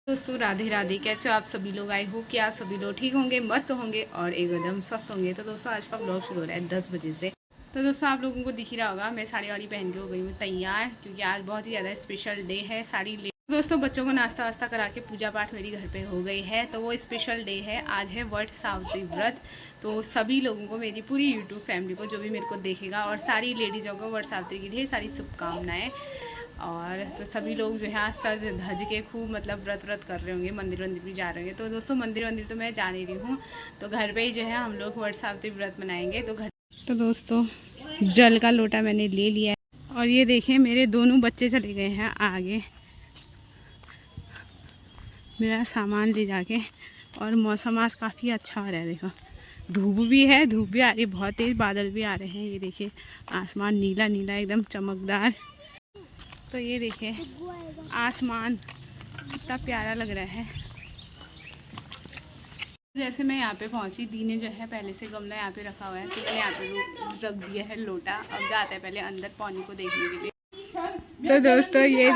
दोस्तों राधे राधे। कैसे हो आप सभी लोग? आई होप कि आप सभी लोग ठीक होंगे, मस्त होंगे और एकदम स्वस्थ होंगे। तो दोस्तों आज का ब्लॉग शुरू हो रहा है 10 बजे से। तो दोस्तों आप लोगों को दिख ही रहा होगा मैं साड़ी वाड़ी पहन के हो गई हूँ तैयार, क्योंकि आज बहुत ही ज़्यादा स्पेशल डे है। साड़ी ले दोस्तों बच्चों को नाश्ता वास्ता करा के पूजा पाठ मेरी घर पे हो गई है, तो वो स्पेशल डे है। आज है वट सावित्री व्रत। तो सभी लोगों को, मेरी पूरी यूट्यूब फैमिली को, जो भी मेरे को देखेगा, और सारी लेडीज़ों को वट सावित्री की ढेर सारी शुभकामनाएँ। और तो सभी लोग जो है सज धज के खूब मतलब व्रत कर रहे होंगे, मंदिर वंदिर भी जा रहे होंगे। तो दोस्तों मंदिर वंदिर तो मैं जा नहीं रही हूँ, तो घर पे ही जो है हम लोग वट सावित्री व्रत मनाएंगे। तो दोस्तों जल का लोटा मैंने ले लिया है, और ये देखें मेरे दोनों बच्चे चले गए हैं आगे मेरा सामान ले जाके। और मौसम आज काफ़ी अच्छा हो रहा है, देखो धूप भी है, धूप भी आ रही है, बहुत तेज़ बादल भी आ रहे हैं। ये देखिए आसमान नीला नीला एकदम चमकदार। तो ये देखिए आसमान कितना प्यारा लग रहा है। जैसे मैं यहाँ पे पहुँची, दी ने जो है पहले से गमला यहाँ पे रखा हुआ है, तो मैंने यहाँ पे रख दिया है लोटा। अब जाते हैं पहले अंदर पानी को देखने के लिए। तो दोस्तों ये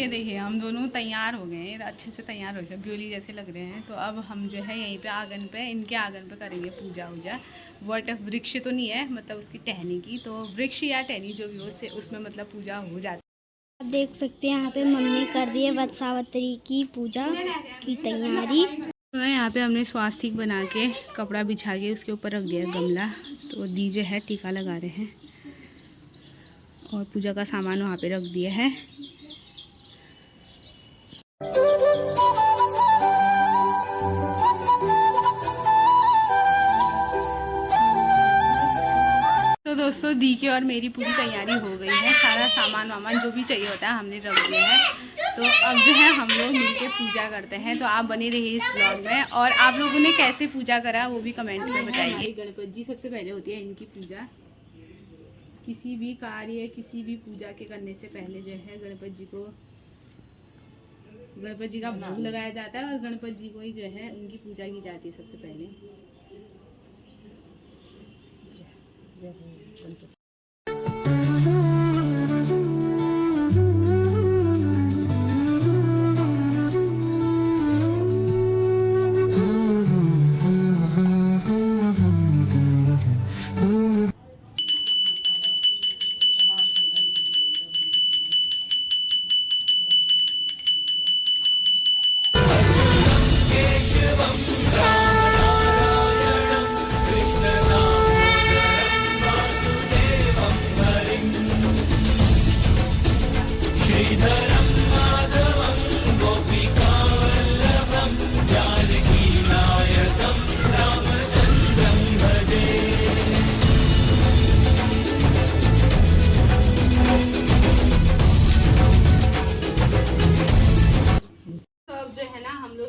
देखिए हम दोनों तैयार हो गए हैं, अच्छे से तैयार हो गए, ब्यूली जैसे लग रहे हैं। तो अब हम जो है यहीं पे आंगन पे, इनके आंगन पे करेंगे पूजा वूजा। वट वृक्ष तो नहीं है, मतलब उसकी टहनी की, तो वृक्ष या टहनी जो भी हो, उससे उसमें मतलब पूजा हो जाती है। आप देख सकते हैं यहाँ पे मम्मी कर रही है वट सावित्री की पूजा की तैयारी। तो यहाँ पे हमने स्वास्तिक बना के कपड़ा बिछा के उसके ऊपर रख दिया गमला। तो दी जो है टीका लगा रहे हैं, और पूजा का सामान वहाँ पे रख दिया है। तो दोस्तों दी की और मेरी पूरी तैयारी हो गई है, सारा सामान वामान जो भी चाहिए होता है हमने रख दिया है। तो अब जो है हम लोग मिलके पूजा करते हैं। तो आप बने रहिए इस ब्लॉग में, और आप लोगों ने कैसे पूजा करा वो भी कमेंट में बताइए। गणपति जी सबसे पहले होती है इनकी पूजा। किसी भी कार्य, किसी भी पूजा के करने से पहले जो है गणपति जी का भोग लगाया जाता है, और गणपति जी को ही जो है उनकी पूजा की जाती है सबसे पहले।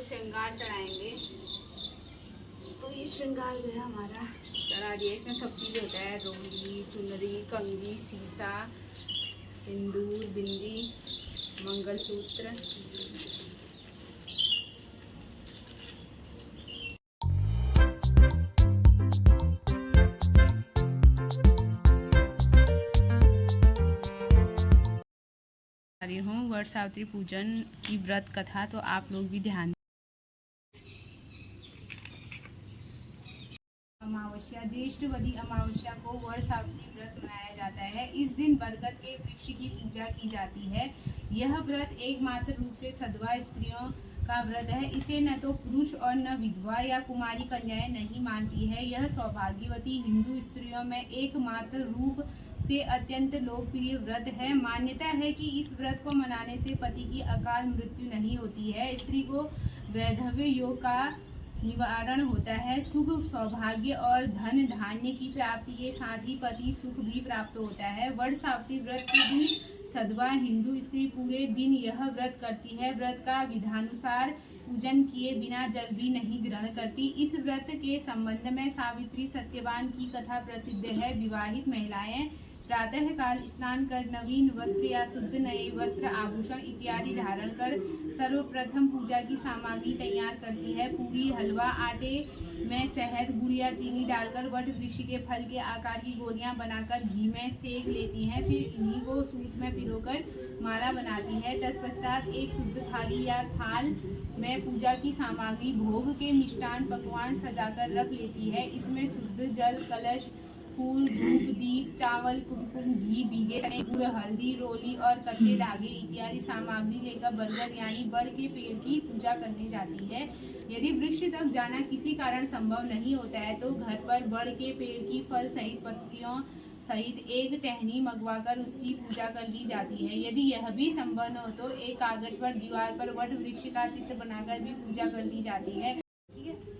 श्रृंगार चढ़ाएंगे। तो ये श्रृंगार जो है हमारा चढ़ा दिया। इसमें सब चीज़ होता है, रोली, चुनरी, कंघी, शीशा, सिंदूर, बिंदी, मंगलसूत्र। रही हूँ वट सावित्री पूजन की व्रत कथा, तो आप लोग भी ध्यान। अमावस्या, ज्येष्ठवदी अमावस्या को वट सावित्री व्रत मनाया जाता है। इस दिन बरगद के वृक्ष की पूजा की जाती है। यह व्रत एकमात्र रूप से सधवा स्त्रियों का व्रत है। इसे न तो पुरुष और न विधवा या कुमारी कन्याएं नहीं मानती है। यह सौभाग्यवती हिंदू स्त्रियों में एकमात्र रूप से अत्यंत लोकप्रिय व्रत है। मान्यता है कि इस व्रत को मनाने से पति की अकाल मृत्यु नहीं होती है, स्त्री को वैधव्य योग का निवारण होता है, सुख, सौभाग्य और धन धान्य की प्राप्ति के साथ ही पति सुख भी प्राप्त होता है। वट सावित्री व्रत के दिन सधवा हिंदू स्त्री पूरे दिन यह व्रत करती है। व्रत का विधानुसार पूजन किए बिना जल भी नहीं ग्रहण करती। इस व्रत के संबंध में सावित्री सत्यवान की कथा प्रसिद्ध है। विवाहित महिलाएं प्रातः काल स्नान कर नवीन वस्त्र या शुद्ध नए वस्त्र, आभूषण इत्यादि धारण कर सर्वप्रथम पूजा की सामग्री तैयार करती है। पूरी, हलवा, आटे में शहद, गुड़ या चीनी डालकर वट वृक्ष के फल के आकार की गोलियां बनाकर घी में सेक लेती हैं। फिर इन्हीं को सूत में पिरोकर माला बनाती है। तत्पश्चात एक शुद्ध थाली या थाल में पूजा की सामग्री, भोग के मिष्टान पकवान सजाकर रख लेती है। इसमें शुद्ध जल, कलश, फूल, धूप, दीप, चावल, कुमकुम, घी, भीगे चने, गुड़, हल्दी, रोली और कच्चे धागे इत्यादि सामग्री लेकर बरगद यानी बड़ के पेड़ की पूजा करने जाती है। यदि वृक्ष तक जाना किसी कारण संभव नहीं होता है तो घर पर बड़ के पेड़ की फल सहित पत्तियों सहित एक टहनी मंगवाकर उसकी पूजा कर ली जाती है। यदि यह भी संभव न हो तो एक कागज पर दीवार पर वट वृक्ष का चित्र बनाकर भी पूजा कर ली जाती है। ठीक है।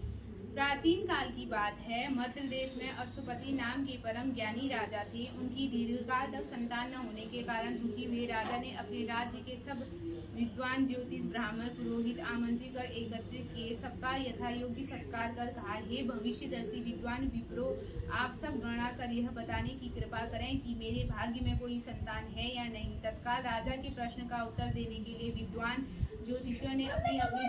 प्राचीन काल की बात है। मध्य देश में अश्वपति नाम के परम ज्ञानी राजा थे। उनकी दीर्घकाल तक संतान न होने के कारण दुखी हुए राजा ने अपने राज्य के सब विद्वान, ज्योतिष, ब्राह्मण, पुरोहित आमंत्रित कर एकत्रित किए। सबका यथायोग्य सत्कार कर कहा, हे भविष्यदर्शी विद्वान विप्रो, आप सब गणना कर यह बताने की कृपा करें कि मेरे भाग्य में कोई संतान है या नहीं। तत्काल राजा के प्रश्न का उत्तर देने के लिए विद्वान ज्योतिषियों ने अपनी अपनी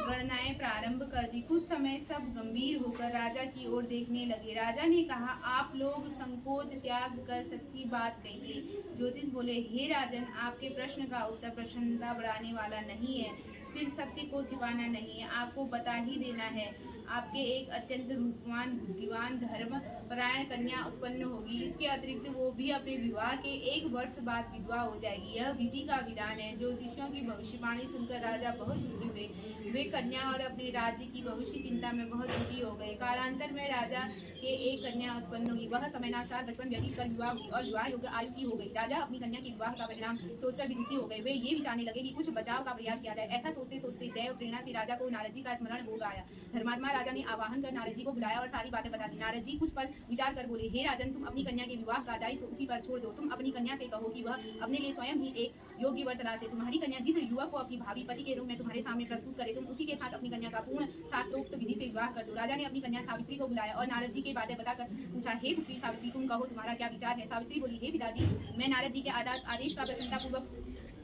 गणनाएं प्रारंभ कर दी। कुछ समय सब गंभीर होकर राजा की ओर देखने लगे। राजा ने कहा, आप लोग संकोच त्याग कर सच्ची बात कहिए। ज्योतिष बोले, हे राजन, आपके प्रश्न का उत्तर प्रसन्नता बढ़ाने वाला नहीं है, फिर सत्य को छिपाना नहीं है, आपको बता ही देना है। आपके एक अत्यंत रूपवान, बुद्धिमान, धर्म परायण कन्या उत्पन्न होगी। इसके अतिरिक्त वो भी अपने विवाह के 1 वर्ष बाद विधवा हो जाएगी। यह विधि का विधान है। ज्योतिषियों की भविष्यवाणी सुनकर राजा बहुत दुखी हुए। वे कन्या और अपने राज्य की भविष्य चिंता में बहुत दुखी हो गए। कालांतर में राजा के एक कन्या उत्पन्न हुई। वह समयनानुसार बचपन व्यतीत कर विवाह हुई और विवाह योग्य आयु की हो गई। राजा अपनी कन्या के विवाह का परिणाम सोचकर भी दुखी हो गए। वे ये विचारने लगे कि कुछ बचाव का प्रयास किया जाए। ऐसा सोचते सोचते दैव प्रेरणा से राजा को नारद जी का स्मरण हो गया। धर्मात्मा राजा ने आवाहन कर नारद जी को बुलाया और सारी बातें बता दी। नारद जी कुछ पल विचार कर बोले, हे राजन, तुम अपनी कन्या के विवाह का दायित्व उसी पर छोड़ दो। तुम अपनी कन्या से कहो कि वह अपने लिए स्वयं ही एक योग्य वर तलाश दे। तुम्हारी कन्या जिस युवक को अपनी भावी पति के रूप में तुम्हारे सामने प्रस्तुत करे, तुम उसी के साथ अपनी कन्या का पूर्ण शास्त्रोक्त विधि से विवाह कर दो। राजा ने अपनी कन्या सावित्री को बुलाया और नारद जी की बातें बताकर पूछा, हे पुत्री सावित्री, तुम कहो तुम्हारा क्या विचार है। सावित्री बोली, हे पिताजी, मैं नारद जी के आदेश का प्रसन्नतापूर्वक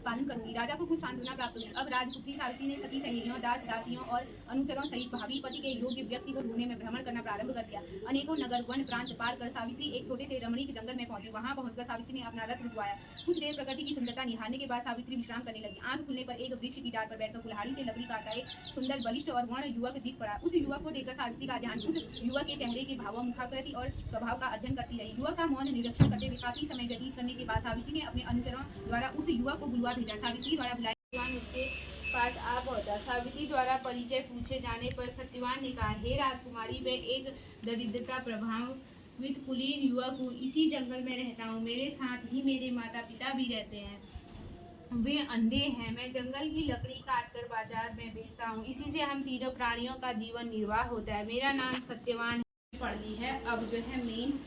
पालन करूंगी। राजा को कुछ सांत्वना प्राप्त हुई। अब राजपुत्री सावित्री ने सभी सहेलियों, दास दासियों और अनुचरों सहित भावी पति के योग्य व्यक्ति को ढूंढने में भ्रमण करना प्रारंभ कर दिया। अनेकों नगर, वन, प्रांत पार कर सावित्री एक छोटे से रमणीक जंगल में पहुंची। वहां पहुंचकर सावित्री ने अपना रथ रुकवाया। कुछ देर प्रकृति की सुंदरता निहारने के बाद सावित्री विश्राम करने लगी। आंख खुलने पर एक वृक्ष की डाल पर बैठकर कुल्हाड़ी से लकड़ी काटता एक सुंदर, बलिष्ठ और वर्ण युवक दिख पड़ा। उस युवक को देखकर सावित्री का ध्यान उस युवक के चेहरे के भावों, मुखाकृति और स्वभाव का अध्ययन करती रही। युवक का मौन निरीक्षण करते हुए काफी समय व्यतीत करने के बाद सावित्री ने अपने अनुचरों द्वारा उस युवक को बुलवा भेजा। सावित्री द्वारा बुलाया उसके पास आ पहुंचा। सावित्री द्वारा परिचय पूछे जाने पर सत्यवान ने कहा, हे राजकुमारी, मैं एक दरिद्रता प्रभावित कुलीन युवक हूँ। इसी जंगल में रहता हूँ। मेरे साथ ही मेरे माता पिता भी रहते हैं। वे अंधे हैं। मैं जंगल की लकड़ी काटकर बाजार में बेचता हूँ। इसी से हम तीनों प्राणियों का जीवन निर्वाह होता है। मेरा नाम सत्यवान पढ़ ली है। अब जो है मेन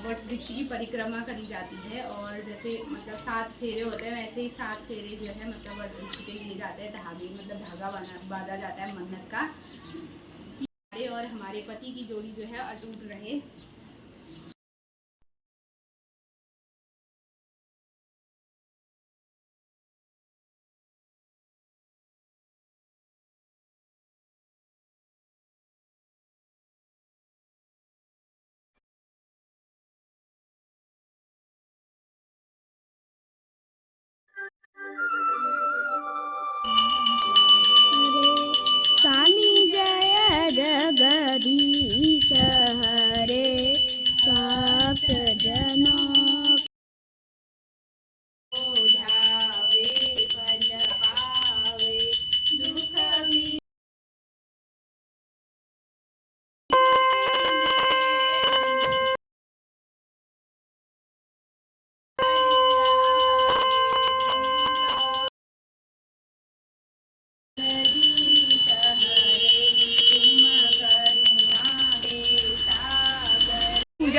वट वृक्ष की परिक्रमा करी जाती है और जैसे मतलब 7 फेरे होते हैं, वैसे ही 7 फेरे जो है मतलब वट वृक्ष पे लिए जाते हैं। धागे मतलब धागा बांधा जाता है मन्नत का, हमारे और हमारे पति की जोड़ी जो है अटूट रहे। स्वामी जय जगदीश हरे, भक्त जनों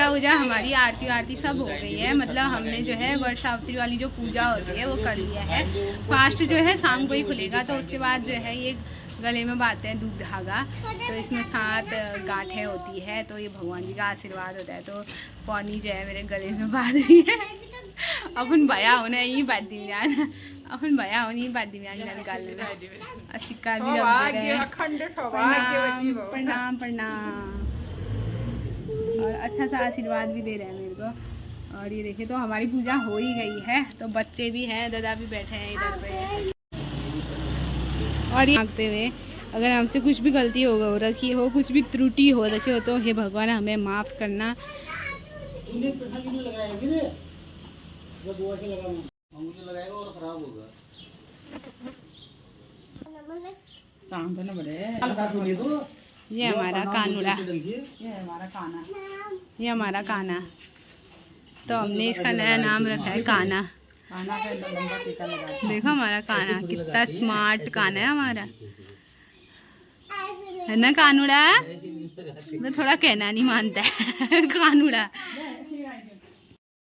पूजा हमारी आरती सब हो गई है। मतलब हमने जो है वट सावित्री वाली जो पूजा होती है वो कर लिया है। फास्ट जो है शाम को ही खुलेगा, तो उसके बाद जो है ये गले में बांधते हैं दूध धागा। तो इसमें 7 गांठें होती है, तो ये भगवान जी का आशीर्वाद होता है। तो पौनी जो है मेरे गले में बांध रही है। अपन भया होना ही बांधी में, अपन भया होनी बांधी में निकालने में। सिक्का भी रख दे रहे हैं। प्रणाम प्रणाम। और अच्छा सा आशीर्वाद भी दे रहे हैं मेरे को। और ये देखिए, तो हमारी पूजा हो ही गई है। तो बच्चे भी हैं, दादा भी बैठे हैं इधर पे। और ये मांगते हुए, अगर हमसे कुछ भी गलती हो रखी हो, कुछ भी त्रुटि हो रखी हो, तो हे भगवान हमें माफ़ करना। ये हमारा कानूड़ा, ये हमारा काना। तो हमने इसका नया नाम रखा है काना। देखो हमारा काना कितना स्मार्ट काना है हमारा, है ना कानूड़ा। मैं थोड़ा कहना नहीं मानता है कानूड़ा।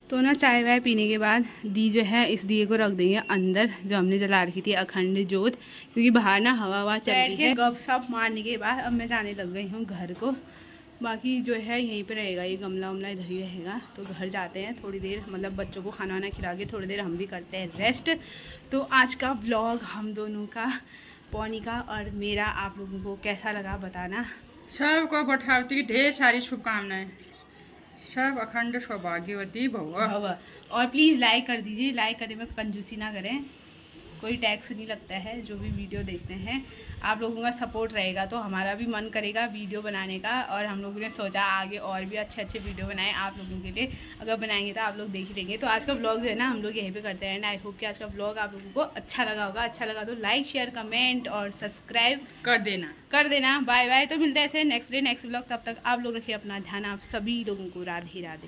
तो ना चाय वाय पीने के बाद दी जो है, इस दिए को रख देंगे अंदर, जो हमने जला रखी थी अखंड जोत, क्योंकि बाहर ना हवा चल रही है। गप सप मारने के बाद अब मैं जाने लग गई हूँ घर को। बाकी जो है यहीं पे रहेगा, ये गमला वमला इधर ही रहेगा। तो घर जाते हैं थोड़ी देर, मतलब बच्चों को खाना वाना खिला के थोड़ी देर हम भी करते हैं रेस्ट। तो आज का व्लॉग हम दोनों का, पौनी का और मेरा, आप लोगों को कैसा लगा बताना। सबको बठावती की ढेर सारी शुभकामनाएं, सब अखंड सौभाग्यवती भव। और प्लीज़ लाइक कर दीजिए, लाइक करने में कंजूसी ना करें, कोई टैक्स नहीं लगता है। जो भी वीडियो देखते हैं, आप लोगों का सपोर्ट रहेगा तो हमारा भी मन करेगा वीडियो बनाने का। और हम लोगों ने सोचा आगे और भी अच्छे अच्छे वीडियो बनाएं आप लोगों के लिए। अगर बनाएंगे तो आप लोग देख ही लेंगे। तो आज का व्लॉग जो है ना, हम लोग यहीं पे करते हैं। आई होप कि आज का व्लॉग आप लोगों को अच्छा लगा होगा। अच्छा लगा तो लाइक शेयर कमेंट और सब्सक्राइब कर देना। Bye bye. तो मिलते हैं ऐसे नेक्स्ट डे नेक्स्ट व्लॉग। तब तक आप लोग रखिए अपना ध्यान। आप सभी लोगों को राधे राधे।